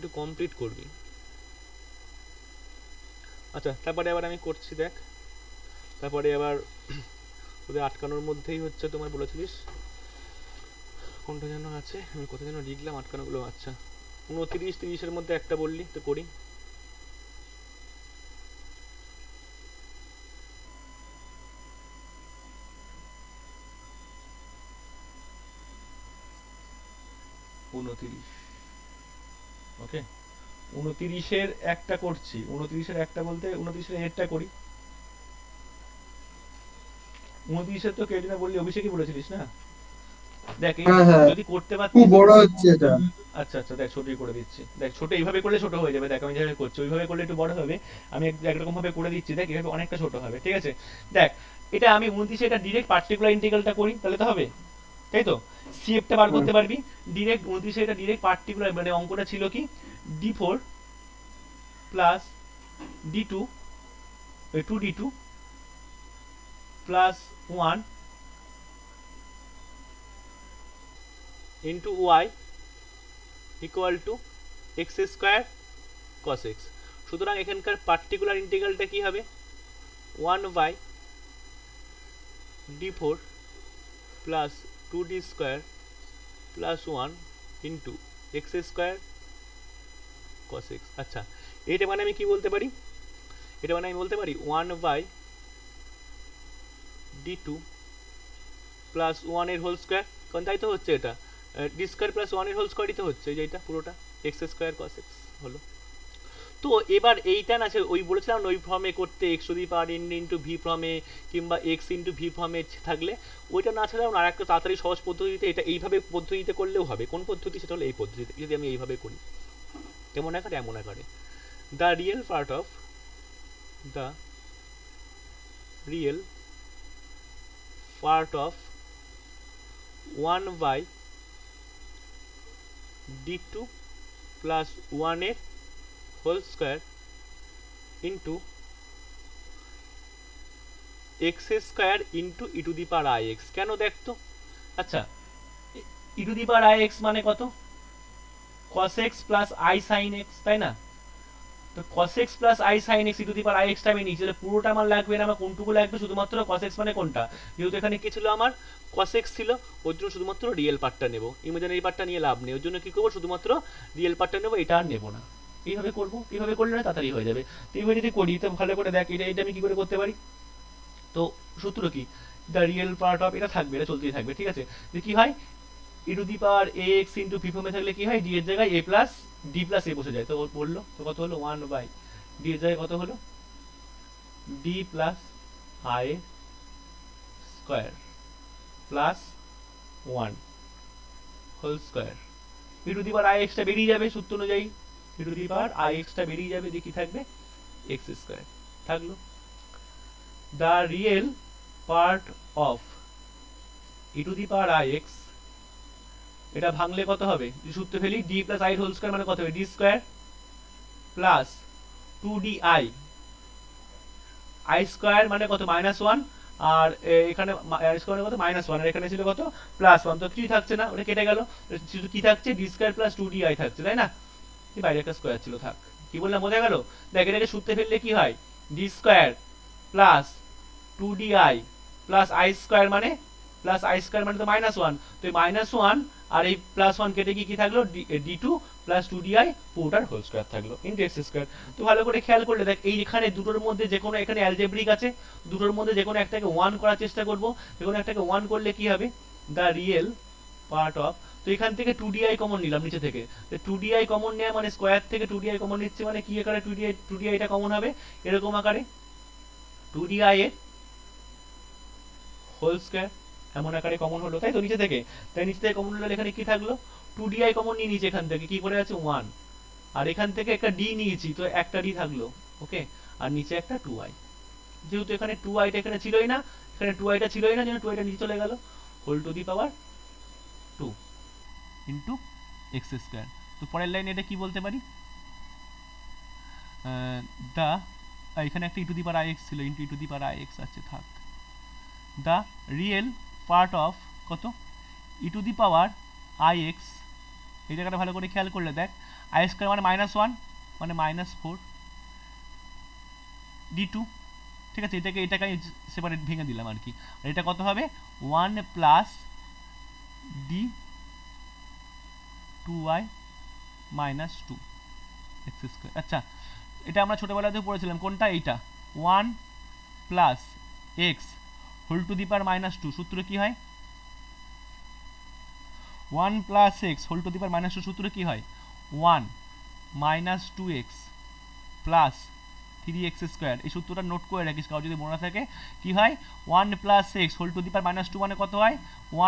একটু কমপ্লিট করবি। আচ্ছা তারপরে আবার আমি করছি দেখ। তারপরে আবার ওদের আটকানোর মধ্যেই হচ্ছে তোমার বলেছিলিস কোনটা যেন আছে, আমি কোথায় যেন লিখলাম আটকানোগুলো। আচ্ছা 29-30-এর মধ্যে একটা বললি তো করি। উনতিরিশ, ওকে 29-এর একটা করছি। 29-এর একটা বলতে 29-এর এরটা করি। 29-এর তো কেটে না বললি, অভিষেকই বলেছিলিস না? দেখ এই হ্যাঁ হ্যাঁ, যদি করতে খুব পারতিস। বড় হচ্ছে এটা। আচ্ছা আচ্ছা দেখ ছোটই করে দিচ্ছি। দেখ ছোট এইভাবে করলে ছোট হয়ে যাবে, দেখ আমি যেভাবে করছি ওইভাবে করলে একটু বড় হবে। আমি একরকম ভাবে করে দিচ্ছি, দেখ এভাবে অনেকটা ছোট হবে, ঠিক আছে? দেখ এটা আমি 29-এ এটা ডিরেক্ট পার্টিকুলার ইন্টিগ্রালটা করি তাহলে তো হবে, তাই তো? সিএফটা বার হুম। করতে পারবি ডিরেক্ট। 29-এ এটা ডিরেক্ট পার্টিকুলার, মানে অঙ্কটা ছিল কি d4 plus d2, 2d2 plus 1 into y equal to x square cos x. সুতরাং এখানকার পার্টিকুলার ইন্টিগ্রালটা কি হবে? 1/d4 plus 2d square plus 1 into x square cos x. আচ্ছা এটা মানে আমি কি বলতে পারি? এটা মানে আমি বলতে পারি 1/d2 প্লাস 1 এর হোল স্কোয়ার, কারণ তাই তো হচ্ছে এটা ডি স্কোয়ার প্লাস 1 এর হোল স্কোয়ারই তো হচ্ছে যেটা পুরোটা এক্স স্কোয়ার কস এক্স হলো। তো এবার এইটা না ওই বলেছিলাম ওই ফর্মে করতে x two the power N into v ফর্মে কিংবা এক্স ইন্টু ভি ফর্মে থাকলে, ওইটা না ছাড়াও আর একটা তাড়াতাড়ি সহজ পদ্ধতিতে এটা এইভাবে পদ্ধতিতে করলেও হবে। কোন পদ্ধতি? সেটা হলো এই পদ্ধতিতে, যদি আমি এইভাবে করি কেমন আকারে এমন আকারে। The real part of the real part of 1/d2 plus 1 এর whole square into x square into e to the power i x. কেন দেখতো? আচ্ছা e to the power i x মানে কত? cos x plus i sine x, তাই না? তো cos x plus i sine x e to the power i এক্সটা আমি নিচে পুরোটা আমার লাগবে না, আমার কোনটুকু লাগবে শুধুমাত্র cos x মানে কোনটা? যেহেতু এখানে কি ছিল আমার cos x ছিল, ওর জন্য শুধুমাত্র রিয়েল পার্টটা নেব, ইমাজিনারি পার্টটা নিয়ে লাভ নেই। ওর জন্য কি করবো, শুধুমাত্র রিয়েল পার্টটা নেবো, এটা আর নেবো না। এইভাবে করবো, এইভাবে করলে না তাড়াতাড়ি হয়ে যাবে। তো এইভাবে যদি করি তো ভালো করে দেখ এটা এটা আমি কি করে করতে পারি। তো সূত্র কি, দ্য রিয়েল পার্ট অফ এটা থাকবে, এটা চলতেই থাকবে, ঠিক আছে? যে কি হয় e to the power a x into v ফর্মে থাকলে কি হয়, ডি এর জায়গায় a plus d plus a বসে যায়। তো ও বললো তো কত হলো 1/ডি এর জায়গায় কত হলো d plus i square plus 1 whole square. E to the power i এক্সটা বেরিয়ে যাবে সূত্র অনুযায়ী, e to the power i এক্সটা বেরিয়ে যাবে, দিয়ে কি থাকবে এক্স স্কোয়ার থাকলো। The real part of e to the power i x, এটা ভাঙলে কত হবে যদি সূত্রে ফেলি, d plus i whole square মানে কত হবে d square plus 2di i square মানে কত -1, আর এখানে আই স্কোয়ার মানে কত -1, আর এখানে ছিল কত +1, তো কিছুই থাকছে না, ওটা কেটে গেল। শুধু কি থাকছে ডি স্কোয়ার প্লাস 2di থাকছে, তাই না? কি বাইরে একটা স্কোয়ার ছিল, থাক। কি বললাম বোঝা গেল? দেখ এটাকে সূত্রে ফেললে কি হয়, D square plus 2di plus i square মানে তো -1, তো এই -1 আর এই +1 কেটে গিয়ে কি থাকলো ডি2 প্লাস 2di পুরোটার হোল স্কোয়ার থাকলো ইন্টু এক্স স্কোয়ার। তো ভালো করে খেয়াল করলে দেখ এই এখানে দুটোর মধ্যে যে কোনো, এখানে অ্যালজেব্রিক আছে, দুটোর মধ্যে যে কোনো একটাকে 1 করার চেষ্টা করব। যে কোনো একটাকে 1 করলে কি হবে, দ্য রিয়েল পার্ট অফ, তো এখান থেকে 2di কমন নিলাম নিচে থেকে, 2di কমন নেওয়া মানে স্কোয়ার থেকে 2di কমন নিচ্ছে মানে কি আকারে 2di এটা কমন হবে এরকম আকারে 2di এর হোল স্কোয়ার, এমন আকারে কমন হলো, তাই তো নিচে থেকে। তাই নিচে থেকে কমন হলো, এখানে কি থাকলো 2di কমন নিয়ে নিচে, এখান থেকে কি করে আছে 1, আর এখান থেকে একটা ডি নিয়েছি তো একটা ডি থাকলো, ওকে, আর নিচে একটা 2i। যেহেতু এখানে 2iটা এখানে ছিলই না, এখানে 2iটা ছিলই না, যেন 2iটা নিচে চলে গেল, whole to the power 2 into x square. তো পরের লাইনে এটা কি বলতে পারি, দা এখানে একটা e to the power i x ছিল, into e to the power i x আছে, থাক। দ্য রিয়েল পার্ট অফ কত e to the power i x এই জায়গাটা ভালো করে খেয়াল করলে দেখ আই স্কোয়ার মানে -1 মানে -4 d2, ঠিক আছে, এটাকে আমি সেপারেট ভেঙে দিলাম আর কি। আর এটা কত হবে 1 plus d 2y minus 2 x square. আচ্ছা এটা আমরা ছোটোবেলাতেও পড়েছিলাম, কোনটা? এইটা 1 plus x whole to the power -2, সূত্র কি হয়? 1 plus x whole to the power -2 সূত্র কি হয়? 1 minus 2x plus 3x square. এই সূত্রটা নোট করে রাখিস, কারো যদি মনে না থাকে কি হয় 1 plus x whole to the power -2 মানে কত হয়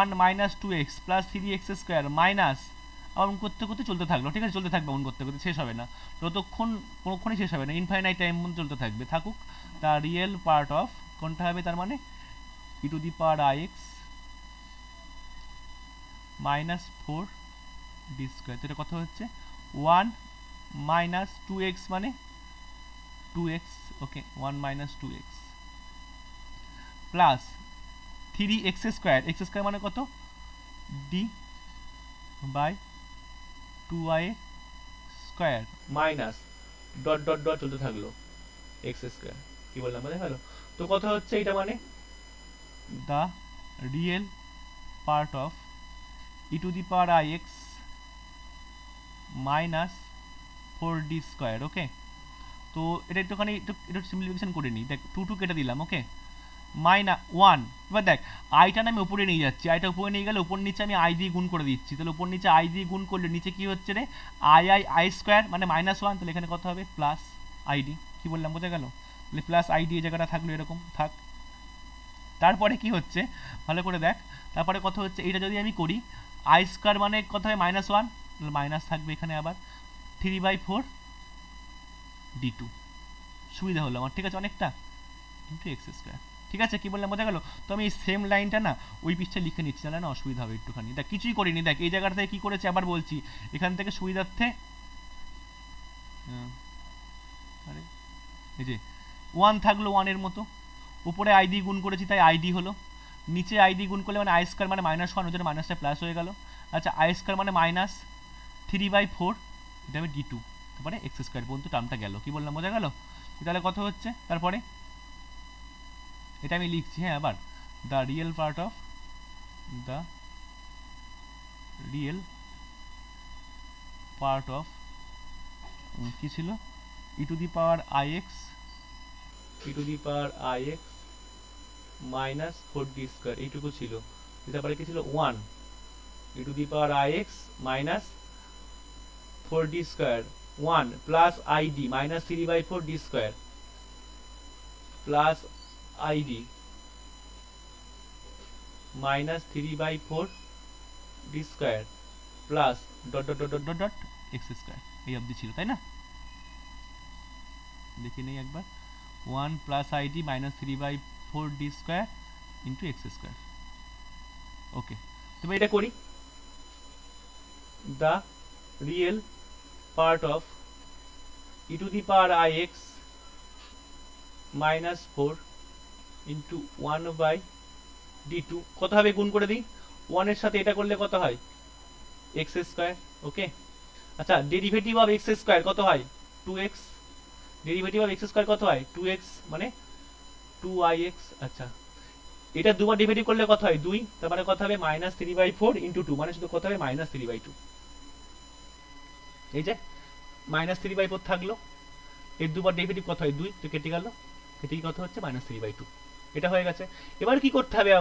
1 minus 2x plus 3x square minus, অঙ্ক করতে করতে চলতে থাকলো, ঠিক আছে, চলতে থাকবে, অঙ্ক করতে করতে শেষ হবে না, যতক্ষণ কোনোক্ষণই শেষ হবে না, ইনফাইনাইট টাইম পর্যন্ত চলতে থাকবে, থাকুক। দ্য রিয়েল পার্ট অফ কোনটা হবে তার মানে e to the power ix minus 4 d square. তো এটা কত হচ্ছে 1 মাইনাস 2x মানে 2x, okay, 1 minus 2x plus 3x square, x square মানে কত d by 2y square minus dot dot dot চলতে থাকলো x স্কোয়ার। কি বললাম বোঝা গেল? তো কথা হচ্ছে এটা মানে the real part of e to the power ix minus 4d square. Okay, তো এটা একটুখানি একটু সিম্পলিফিকেশন করে নিই, দেখ 2 কেটে দিলাম, ওকে, মাইনাস 1। এবার দেখ আইটা আমি উপরে নিয়ে যাচ্ছি, আইটা উপরে নিয়ে গেলে উপর নিচে আমি আই দিয়ে গুণ করে দিচ্ছি, তাহলে উপর নিচে আই দিয়ে গুণ করলে নিচে কি হচ্ছে রে আই স্কোয়ার মানে -1, তাহলে এখানে কত হবে প্লাস আইডি। কি বললাম বোঝা গেল? তাহলে প্লাস আইডি এই জায়গাটা থাকলো, এরকম থাক। তারপরে কি হচ্ছে ভালো করে দেখ, তারপরে কথা হচ্ছে এটা যদি আমি করি আই স্কোয়ার মানে কত হয় -1, তাহলে মাইনাস থাকবে এখানে আবার 3/4 d2, সুবিধা হলো আমার, ঠিক আছে, অনেকটা ইন্টু এক্স স্কোয়ার। ঠিক আছে, কি বললাম বোঝা গেল? তো আমি এই সেম লাইনটা না ওই পৃষ্ঠায় লিখে নিচ্ছি, তাহলে না অসুবিধা হবে একটুখানি। দেখ কিছুই করিনি, দেখ এই জায়গাটা থেকে কী করেছি আবার বলছি, এখান থেকে সুবিধার্থে আরে এই যে 1 থাকলো 1-এর মতো, উপরে আইডি গুণ করেছি তাই আইডি হলো, নিচে আইডি গুণ করলে মানে আই স্কোয়ার মানে -1, ওই জন্য মাইনাসটা প্লাস হয়ে গেল। আচ্ছা আই স্কোয়ার মানে মাইনাস 3/4, এটা হবে d2, তারপরে এক্স স্কোয়ার পর্যন্ত টার্মটা গেল। কি বললাম বোঝা গেল? তাহলে কত হচ্ছে তারপরে এটা আমি লিখছি, হ্যাঁ, আবার দ্য রিয়েল পার্ট অফ কি ছিল e to the power ix minus 4d square, এইটুকু ছিল। তারপরে কি ছিল 1 e to the power ix minus 4d square 1 plus i d minus 3/4d square plus i d minus 3/4d square plus dot dot dot dot dot x square, এই অবধি ছিল, তাই না? দেখে নেই একবার, 1 plus i d minus 3/4d square into x square. Okay, তবে এটা করি, the real part of e to the power ix minus 4 into 1/d2 কত হবে গুণ করে দিই, 1 এর সাথে এটা করলে কত হয় এক্স স্কোয়ার। ওকে, আচ্ছা ডেরিভেটিভ অফ এক্স স্কোয়ার কত হয় 2x, derivative of x square কত হয় 2x মানে 2ix। আচ্ছা এটা দুবার ডেরিভেটিভ করলে কত হয় 2, তার মানে কত হবে -3/4 ইন্টু 2 মানে শুধু কত হবে -3/2। এই যে -3/4 থাকলো, এর দুবার ডেরিভেটিভ কত হয় 2, তো কেটে গেল, কেটে কত হচ্ছে -3/2। এটা হয়ে গেছে। এবার কি করতে হবে,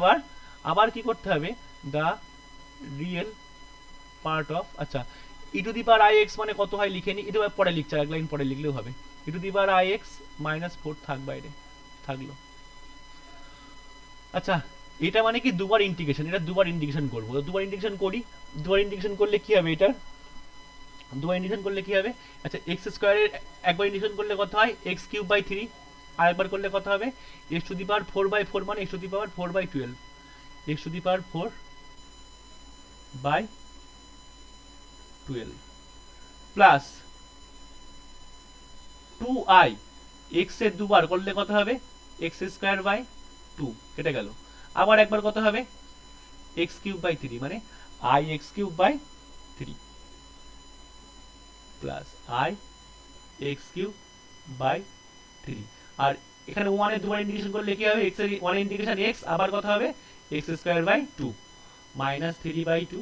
আবার কি করতে হবে, দ্য রিয়েল পার্ট অফ, আচ্ছা e to the power ix মানে কত হয় লিখে নি, এটা পরে লিখছি, এক লাইন পরে লিখলেও হবে। E to the power ix minus 4 থাক বাইরে থাকলো। আচ্ছা এটা মানে কি দুবার ইন্টিগ্রেশন, এটা দুবার ইন্টিগ্রেশন করবো, দুবার ইন্টিগ্রেশন করি, দুবার ইন্টিগ্রেশন করলে কি হবে, এটা দুবার ইন্টিগ্রেশন করলে কি হবে, আচ্ছা এক্স স্কোয়ারের একবার ইন্টিগ্রেশন করলে কত হয় x³/3, আর একবার করলে কত হবে x টু দি পাওয়ার 4/4 মানে x two the power 4/12, x two the power 4/12 plus 2i, x এর দুবার করলে কত হবে x²/2, কেটে গেল। আবার একবার কত হবে x³/3 মানে i x³/3, plus i x cube by 3। আর এখানে 1 এর দুবার ইন্টিগ্রেশন করলে কি হবে, x এর 1 এর ইন্টিগ্রেশন x, আবার কত হবে x square by 2 minus 3 by 2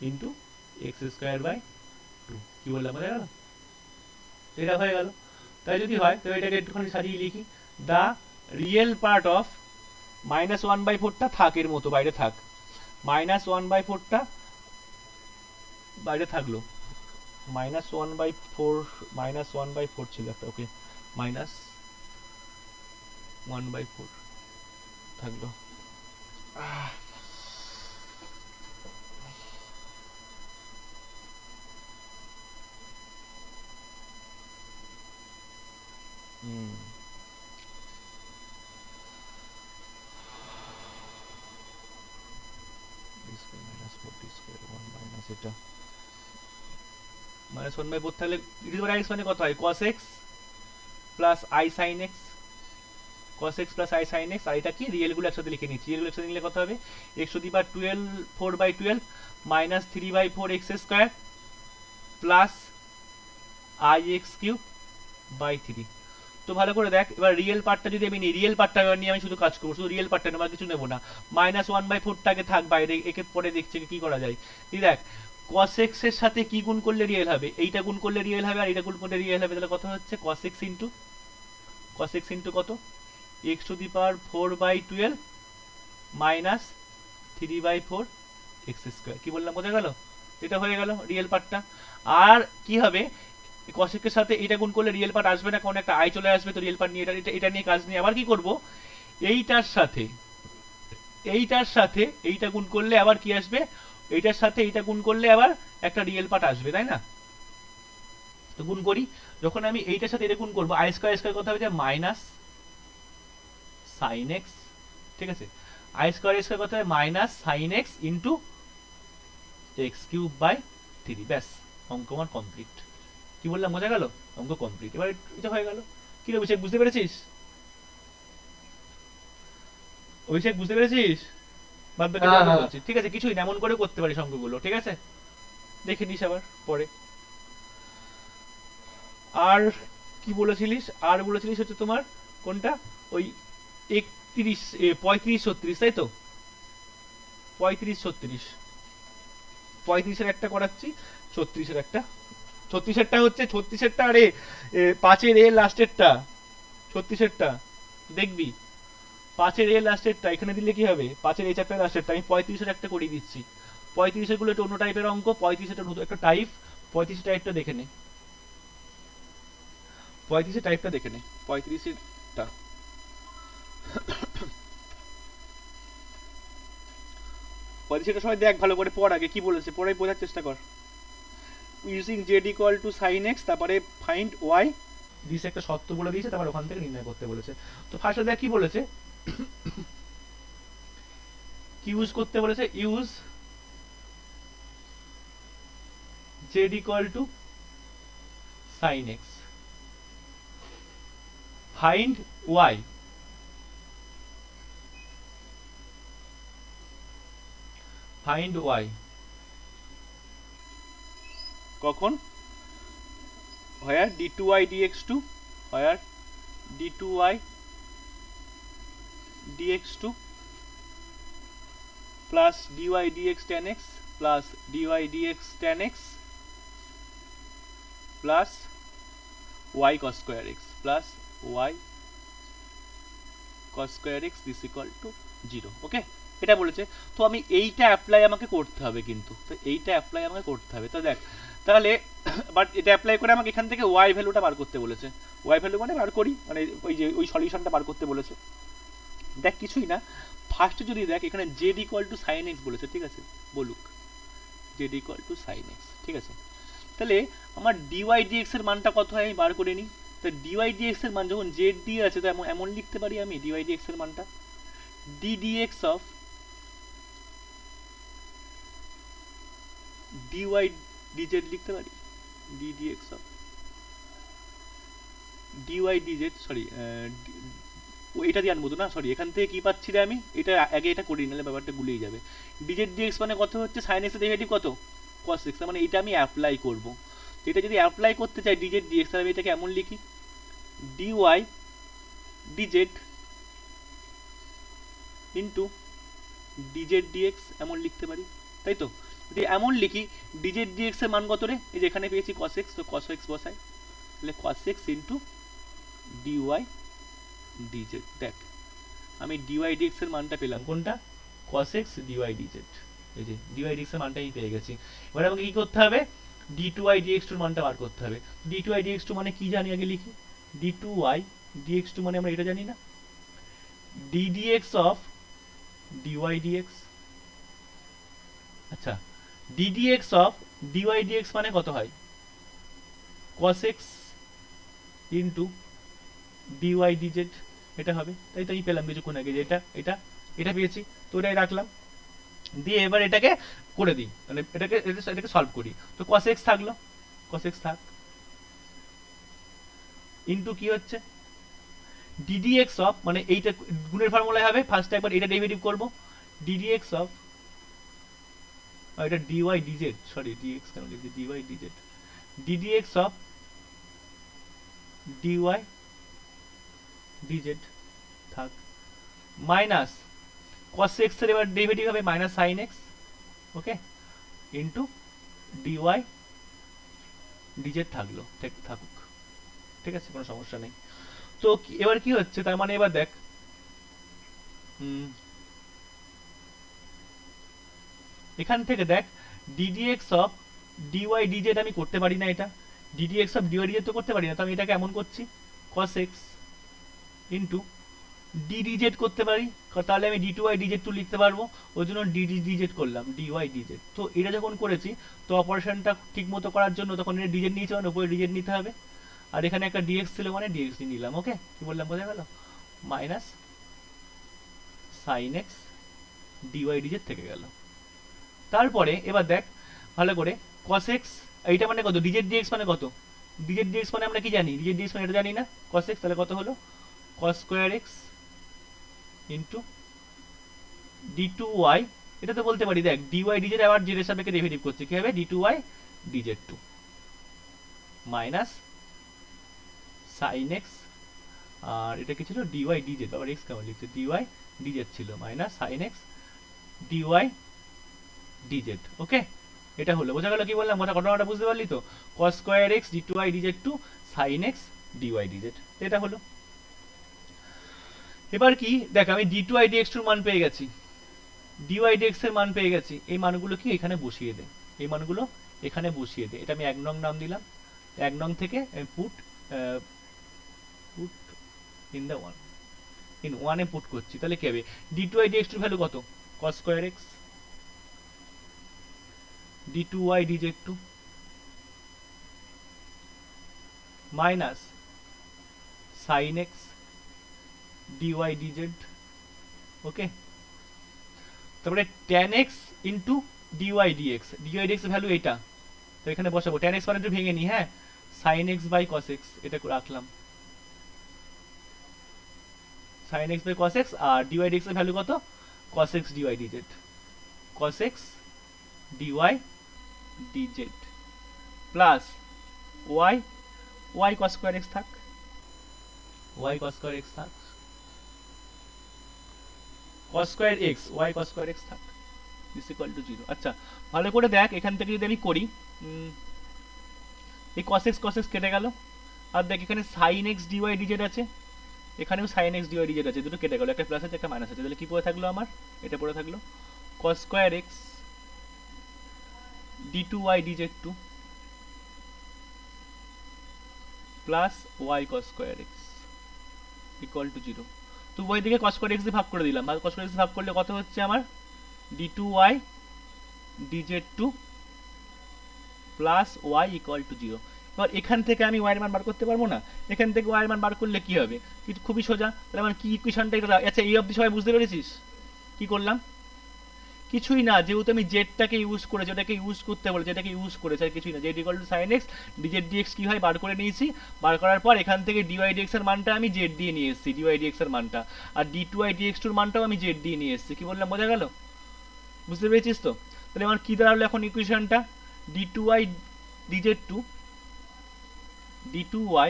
into x square by 2। কি বললাম, বোঝা গেল? এটা হয়ে গেল। তাই যদি হয় তো এটাকে একটুখানি সাজিয়ে লিখি, দা রিয়েল পার্ট অফ -1/4টা থাক এর মতো বাইরে থাক, -1/4টা বাইরে থাকলো, -1/4 ছিল একটা, ওকে -1/4 থাকলো। এটা -1/4 থাকলে e⁻x মানে কত হয়, cos x plus i sin x, cos x plus i sin x। আর এটা কি, রিয়েল গুলো একসাথে লিখে নিচ্ছি, রিয়েল গুলো একসাথে নিলে কত হবে, x⁻12 4/12 minus 3/4 x square plus i x cube by 3। তো ভালো করে দেখ, এবার রিয়েল পার্টটা যদি আমি নিই, রিয়েল পার্টটা নিয়ে আমি শুধু কাজ করবো, শুধু রিয়েল পার্টটা নেবো, আর কিছু নেবো না। -1/4টাকে থাক বাইরে, একে পরে দেখছি কি করা যায়। তুই দেখ cos x এর সাথে কি গুণ করলে রিয়েল হবে, এইটা গুণ করলে রিয়েল হবে, আর এইটা গুণ করলে রিয়েল হবে, তাহলে কত হচ্ছে cos x ইন্টু কত, x⁻4/12 মাইনাস 3/4 x স্কয়ার। কি বললাম, বোঝা গেল? এটা হয়ে গেল রিয়েল পার্টটা। আর কি হবে, cos x এর সাথে এটা গুণ করলে রিয়েল পার্ট আসবে না, কারণ একটা i চলে আসবে, তো রিয়েল পার্ট নিয়ে এটা নিয়ে কাজ নিয়ে আবার কি করব, এইটার সাথে এইটা গুণ করলে আবার কি আসবে, এইটার সাথে এইটা গুণ করলে আবার একটা রিয়েল পার্ট আসবে, তাই না? তো গুণ করি, যখন আমি এইটার সাথে এটা গুণ করবো, i স্কয়ার কথা হবে যে মাইনাস sin x, ঠিক আছে, i স্কয়ার কথা হবে minus sin x into x cube by 3। ব্যাস, অঙ্ক আমার কমপ্লিট। কি বললাম, বোঝা গেল? অঙ্ক কমপ্লিট। এবার এটা হয়ে গেল। কি রে অভিষেক, বুঝতে পেরেছিস? অভিষেক বুঝতে পেরেছিস? বাদ বাকি যা বলছি ঠিক আছে, কিছুই না, এমন করে করতে পারিস অঙ্কগুলো, ঠিক আছে? দেখে নিস আবার পরে। আর কি বলেছিলিস, আর বলেছিলিস হচ্ছে তোমার কোনটা, ওই 35 36 তাই তো, 35 একটা করাচ্ছি, 36টা হচ্ছে 36টা, আরে 5-এর এর লাস্টেরটা, 36টা দেখবি, 5-এর এর লাস্টেরটা এখানে দিলে কি হবে, 5-এর এই চ্যাপ্টার লাস্টেরটা আমি 35-এর একটা করে দিচ্ছি। 35-এর গুলো একটু অন্য টাইপের অঙ্ক, 35-এটা একটা টাইপ, 35 টাইপটা দেখে নে, 35-এর টাইপটা দেখে নে, 35-এরটা 35-এটা সবাই দেখ ভালো করে, পড় আগে কি বলেছে, পড়াই বোঝার চেষ্টা কর। Using z equal to sin x, তারপরে ফাইন্ড y দিস, একটা শর্ত বলে দিয়েছে, তারপর ওখান থেকে নির্ণয় করতে বলেছে। তো ফার্স্টে দেখ কি বলেছে, কি ইউজ করতে বলেছে, use z equal to sin x, find y, find y কখন, where d2y dx2, where d2y dx2 plus dy dx tan x plus dy dx tan x plus y cos square x plus y cos square x is equal to 0। ওকে, এটা বলেছে। তো আমি এইটা apply আমাকে করতে হবে, কিন্তু তো এইটা অ্যাপ্লাই আমাকে করতে হবে। তো দেখ তাহলে, বাট এটা অ্যাপ্লাই করে আমাকে এখান থেকে y ভ্যালুটা বার করতে বলেছে। y ভ্যালু মানে বার করি, মানে ওই যে ওই সলিউশনটা বার করতে বলেছে। দেখ কিছুই না, ফার্স্টে যদি দেখ এখানে z equal to sin x বলেছে, ঠিক আছে, বলুক z equal to sin x, ঠিক আছে। তাহলে আমার dy dx এর মানটা কত হয় আমি বার করে নিই। তো dy dx এর মান যখন z দিয়ে আছে, তো এমন লিখতে পারি আমি dy dx এর মানটা d dx of dy dz লিখতে পারি, d dx of dy dz, sorry এটা দিয়ে আনবো তো না, সরি এখান থেকে কি পাচ্ছি রে আমি, এটা আগে এটা করি, নাহলে ব্যাপারটা গুলিয়ে যাবে। dz dx মানে কত হচ্ছে, sin x এর ডেরিভেটিভ কত, cos x, মানে এটা আমি অ্যাপ্লাই করব। তো এটা যদি অ্যাপ্লাই করতে চাই ডিজেড ডিএক্স, তাহলে আমি এটাকে এমন লিখি dy dz into dz dx, এমন লিখতে পারি, তাই তো? যদি এমন লিখি ডিজেড ডিএক্স এর মান কত রে, এই যে এখানে পেয়েছি cos x, তো cos x বসাই, তাহলে cos x into dy dz. দেখ আমি ডিওয়াই ডিএক্স এর মানটা পেলাম, কোনটা? cos x ডিওয়াই ডিজেড, এই যে ডিওয়াই ডিএক্স এর মানটা আমি পেয়ে গেছি। এবার আমাকে কি করতে হবে? d2y dx2 এর মানটা বার করতে হবে। d2y dx2 মানে কি জানি, আগে লিখি। d2y dx2 মানে আমরা এটা জানি না, d dx of dy dx। আচ্ছা, d dx of dy dx মানে কত হয়? cos x into dy dz, এটা হবে, তাই তো? এই পেলাম কিছুক্ষণ আগে যে এটা এটা এটা পেয়েছি, তো এটাই রাখলাম। দিয়ে এবার এটাকে করে দিই, মানে এটাকে সলভ করি। তো cos x থাকলো, cos x থাক, ইনটু কি হচ্ছে ddx অফ, মানে এইটা গুণের ফর্মুলায় হবে, ফার্স্ট একবার এটা ডেরিভেটিভ করব, ddx অফ, এটা dy dz, সরি dx কেন লিখছি, dy dz, ddx of dy dz থাক, মাইনাস cos x এর এবার ডেরিভেটিভ হবে মাইনাস sin x, ওকে, ইনটু dy dz থাকলো, থাকুক, ঠিক আছে, কোনো সমস্যা নেই। তো এবার কি হচ্ছে, তার মানে এবার দেখ এখান থেকে দেখ ddx অফ dy dz আমি করতে পারি না, এটা ddx অফ dy dz তো করতে পারি না, তো আমি এটাকে এমন করছি cos x into d dz করতে পারি, তাহলে আমি d2y dz2 লিখতে পারবো, ওই জন্য d dz করলাম, dy dz। তো এটা যখন করেছি, তো অপারেশনটা ঠিক মতো করার জন্য তখন এটা dz নিয়েছে, মানে উপরে dz নিতে হবে, আর এখানে একটা dx ছিল মানে dx নিলাম, ওকে, কি বললাম বোঝা গেল? Minus sin x dy dz থেকে গেল। তারপরে এবার দেখ ভালো করে, cos x এইটা মানে কত, dz dx মানে কত, dz dx মানে আমরা কি জানি, dz dx মানে এটা জানি না, cos x তাহলে কত হলো, cos square x into d2y, এটা তো বলতে পারি, দেখ dy dz আবার z এর সাপেক্ষে ডেরিভেটিভ করছে, কি হবে d2y dz2 minus sin x, আর এটা কি ছিল dy dz, আবার x কেমন লিখছে, dy dz ছিল minus sin x dy dz, ওকে, এটা হলো, বোঝা গেল কি বললাম, ঘটনাটা বুঝতে পারলি তো? cos square x d2y dz2 sin x dy dz, এটা হলো। এবার কি দেখ, আমি d2y dx2 এর মান পেয়ে গেছি, dy dx এর মান পেয়ে গেছি, এই মানগুলো কি এখানে বসিয়ে দে, এই মানগুলো এখানে বসিয়ে দে, এটা আমি 1 নং নাম দিলাম, 1 নং থেকে put in the 1, in 1 A put করছি, তাহলে কি হবে, d2y dx2 এর ভ্যালু কত, cos square x d2y dz2 minus sin x dy dz, ওকে, তারপরে tan x into dy dx, dy dx এর ভ্যালু এটা, তো এখানে বসাবো, tan x মানে একটু ভেঙে নি, হ্যাঁ, sin x by cos x, এটা রাখলাম, sin x by cos x, আর dy dx এর ভ্যালু কত, cos x dy dz, cos x dy dz plus y cos square x থাক, y cos স্কয়ার x থাক, cos square x y cos square x থাক, is equal to 0। আচ্ছা ভালো করে দেখ, এখান থেকে যদি আমি করি, এই cos x কেটে গেল, আর দেখ এখানে sin x dy dz আছে, এখানেও sin x dy dz আছে, দুটো কেটে গেল, একটা প্লাস আছে একটা মাইনাস আছে, তাহলে কি পড়ে থাকলো আমার, এটা পড়ে থাকলো cos square x d2y dz2 plus y cos square x equal to 0। তো উভয় দিকে cos স্কয়ার x দিয়ে ভাগ করে দিলাম, আর cos স্কয়ার x ভাগ করলে কত হচ্ছে আমার, d2y dz2 plus y equal to 0। এবার এখান থেকে আমি y এর মান বার করতে পারবো না, এখান থেকে y এর মান বার করলে কি হবে, কিন্তু খুবই সোজা, তাহলে আমার কি ইকুয়েশনটা এটা, আচ্ছা এই অবধি সবাই বুঝতে পেরেছিস কি করলাম? কিছুই না, যেহেতু আমি জেডটাকে ইউজ করে, যেটাকে ইউজ করতে বলে, যেটাকে ইউজ করেছে, আর কিছুই না, z equal to sine x dz dx কি হয় বার করে নিয়েছি, বার করার পর এখান থেকে ডিওয়াই ডিএক্স এর মানটা আমি জেড দিয়ে নিয়ে এসেছি, ডিওয়াই ডিএক্স এর মানটা, আর ডি টু আই ডিএক্স টুর মানটাও আমি জেড দিয়ে নিয়ে এসেছি, কি বললাম বোঝা গেল? বুঝতে পেরেছিস তো? তাহলে আমার কি দাঁড়ালো এখন ইকুয়েশনটা, d two i d z two d2y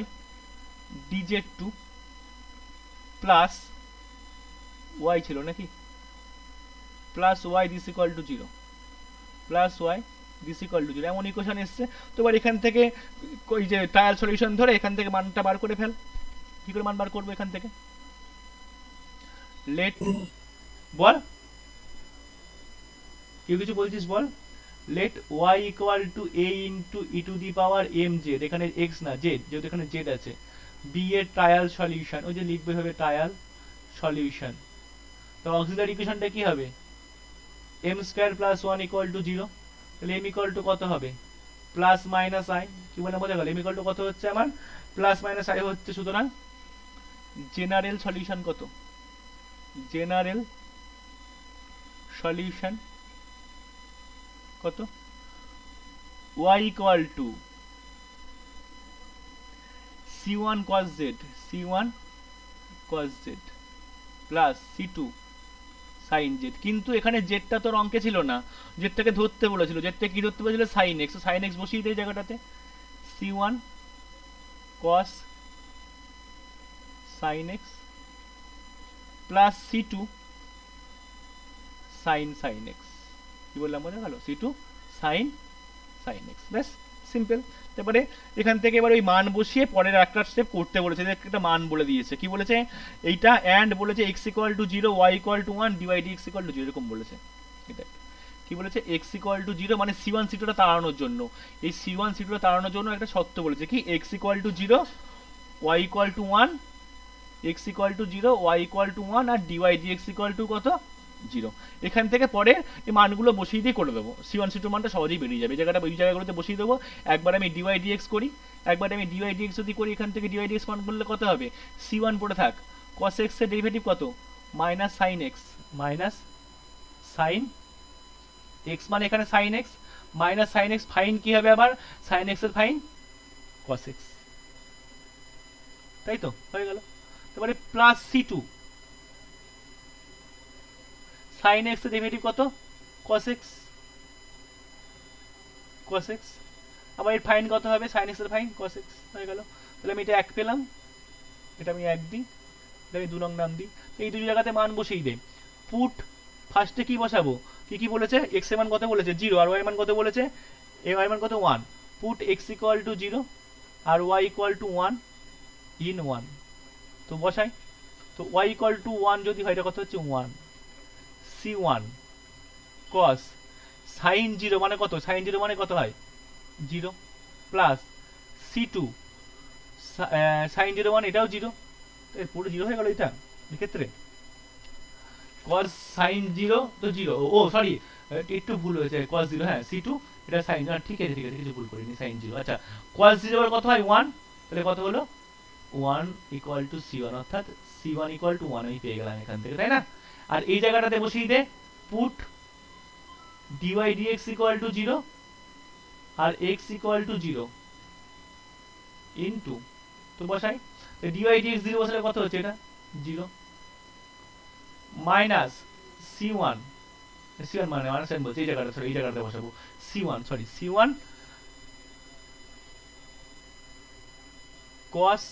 dz2 plus y ছিল নাকি, plus y this equal to 0, plus y this equal to 0, এমন ইকুয়েশন এসছে। তো এবার এখান থেকে ওই যে ট্রায়াল সলিউশন ধরে এখান থেকে মানটা বার করে ফেল। কি করে মান বার করবো এখান থেকে? লেট বল, কেউ কিছু বলছিস বল। Let y equal to a into e to the power m z, এখানে x না জেড, যেহেতু এখানে জেড আছে, বি এর ট্রায়াল সলিউশন, ওই যে লিখবে হবে ট্রায়াল সলিউশন। তো অক্সিলারি ইকুয়েশনটা কি হবে? M square plus 1 equal to 0, তাহলে এম ইকুয়াল টু কত হবে? প্লাস মাইনাস আই, কি বলে বোঝা গেল? এম ইকুয়াল টু কত হচ্ছে আমার? প্লাস মাইনাস আই হচ্ছে। সুতরাং জেনারেল সলিউশন কত? জেনারেল সলিউশন কত? y equal two c1 cos z, c1 cos z plus c2 sin z। কিন্তু এখানে জেডটা তোর অঙ্কে ছিল না, জেডটাকে ধরতে বলেছিল। জেডটা কি ধরতে বলেছিল? sin x, sin x বসিয়ে দেই জায়গাটাতে, c1 cos sin x plus c2 sin x। কি বললাম বোঝা গেল? c2 sin x, ব্যাস সিম্পল। তারপরে এখান থেকে এবার ওই মান বসিয়ে পরের একটা স্টেপ করতে বলেছে, একটা মান বলে দিয়েছে। কি বলেছে? এইটা অ্যান্ড বলেছে x equal to 0 y equal to 1 dy dx equal to 0, এরকম বলেছে। এটা কি বলেছে? x ইকুয়াল টু 0 মানে c1 c2টা তাড়ানোর জন্য, এই c1 c2টা তাড়ানোর জন্য একটা শর্ত বলেছে কি, x equal to 0 y equal to 1, x equal to 0 y equal to 1 আর dy dx ইকুয়াল টু কত? 0। এখান থেকে পরে এই মানগুলো বসিয়ে দিয়ে করে দেবো, c1 c2 মানটা সহজেই বেরিয়ে যাবে। এই জায়গাটা ওই জায়গাগুলোতে বসিয়ে দেবো। একবার আমি dy dx করি, একবার আমি dy dx যদি করি, এখান থেকে dy dx মান করলে কত হবে? c1 পড়ে থাক, cos x এর ডেরিভেটিভ কত? Minus sin x, minus sin x মানে এখানে sin x, minus sin x, fine কি হবে আবার? sin x এর ফাইন cos x, তাই তো হয়ে গেল। তারপরে প্লাস c2 sin x এর ডেরিভেটিভ কত? cos x, cos x, আবার এর ফাইন কত হবে? sin x এর ফাইন cos x, হয়ে গেল। তাহলে আমি এটা 1 পেলাম, এটা আমি 1 দিই, এটা আমি 2 নং নাম দিই। এই দুই জায়গাতে মান বসিয়ে দে। পুট ফার্স্টে কি বসাবো? কি কি বলেছে? x এর মান কত বলেছে? 0, আর y এর মান কত বলেছে? y এর মান কত? 1। পুট x ইকুয়াল টু 0 আর y ইকুয়াল টু 1 ইন 1, তো বসাই। তো y ইকুয়াল টু 1 যদি হয়, এটা কত হচ্ছে? 1 c1 cos sin 0 মানে কত? sin 0 মানে কত হয়? 0 প্লাস c2 sin 0 মানে এটাও 0, পুরো 0 হয়ে গেল এটা এক্ষেত্রে। cos sin 0 তো 0, ও সরি একটু ভুল হয়েছে, cos 0, হ্যাঁ c2 এটা sin, ঠিক আছে ঠিক আছে, কিছু ভুল করিনি, sin 0। আচ্ছা cos 0 এর কত হয়? 1, তাহলে কত হলো? 1 ইকুয়াল টু c1, অর্থাৎ c1 ইকুয়াল টু 1 আমি পেয়ে গেলাম এখান থেকে, তাই না? আর এই জায়গাটাতে বসিয়ে দে, put dy dx equal to 0 আর x ইকুয়াল টু 0 ইনটু, তো বসাই dy dx 0 বসালে কত হচ্ছে? এটা 0 মাইনাস c1 মানে মাইনাস সাইন বলছি, এই জায়গাটা সরি, এই জায়গাটাতে বসাবো c1, সরি c1 cos,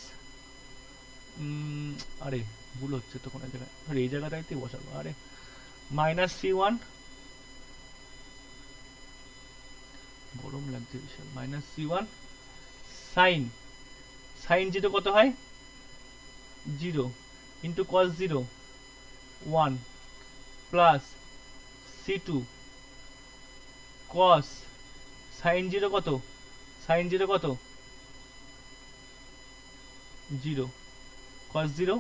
আরে ভুল হচ্ছে তো কোনো জায়গায়, আরে এই জায়গাটাতেই বসাবো, আরে মাইনাস c1, গরম লাগছে বিশাল, মাইনাস c1 sin 0 কত হয়? 0 into cos 0 1 plus c2 cos sin 0 কত? sin 0 কত? 0 cos 0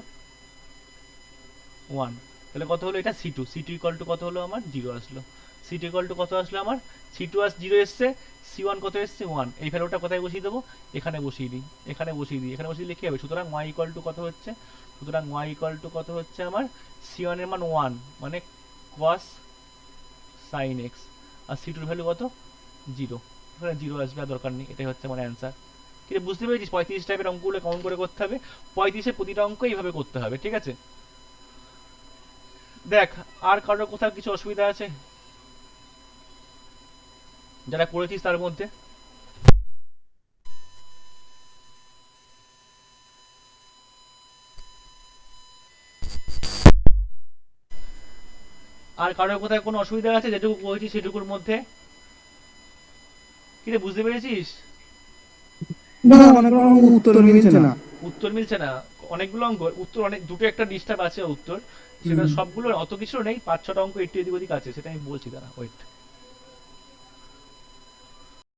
1, তাহলে কত হলো? এটা c2, c2 ইকুয়াল টু কত হলো আমার? 0 আসলো। c2 ইকুয়াল টু কত আসলো আমার? c2 0 এসছে, c1 কত এসছে? 1। এই ভ্যালুটা কোথায় বসিয়ে দেবো? এখানে বসিয়ে দিই, এখানে বসিয়ে দিই, এখানে বসিয়ে দিলে কি হবে? সুতরাং y ইকুয়াল টু কত হচ্ছে? সুতরাং y ইকুয়াল টু কত হচ্ছে আমার? c1 এর মান 1 মানে cos sin x, আর c2 এর ভ্যালু কত? 0, এখানে 0 আসবে, আর দরকার নেই। এটাই হচ্ছে আমার অ্যান্সার। কিন্তু বুঝতে পেরেছিস 35 টাইপের অঙ্কগুলো কেমন করে করতে হবে? 35-এর প্রতিটা অঙ্ক এইভাবে করতে হবে, ঠিক আছে? দেখ আর কারোর কোথাও কিছু অসুবিধা আছে যারা করেছিস তার মধ্যে? আর কারোর কোথায় কোনো অসুবিধা আছে যেটুকু বলছি সেটুকুর মধ্যে? কি রে, বুঝতে পেরেছিস? না অনেকগুলো অঙ্ক উত্তর মিলছে না। উত্তর মিলছে না? অনেকগুলো অঙ্ক উত্তর, অনেক দুটো একটা ডিস্টার্ব আছে উত্তর, সেটা হুম। সবগুলো অত কিছু নেই, 5-6টা অঙ্ক একটু এদিক ওদিক আছে, সেটা আমি বলছি, দাঁড়া ওয়েট।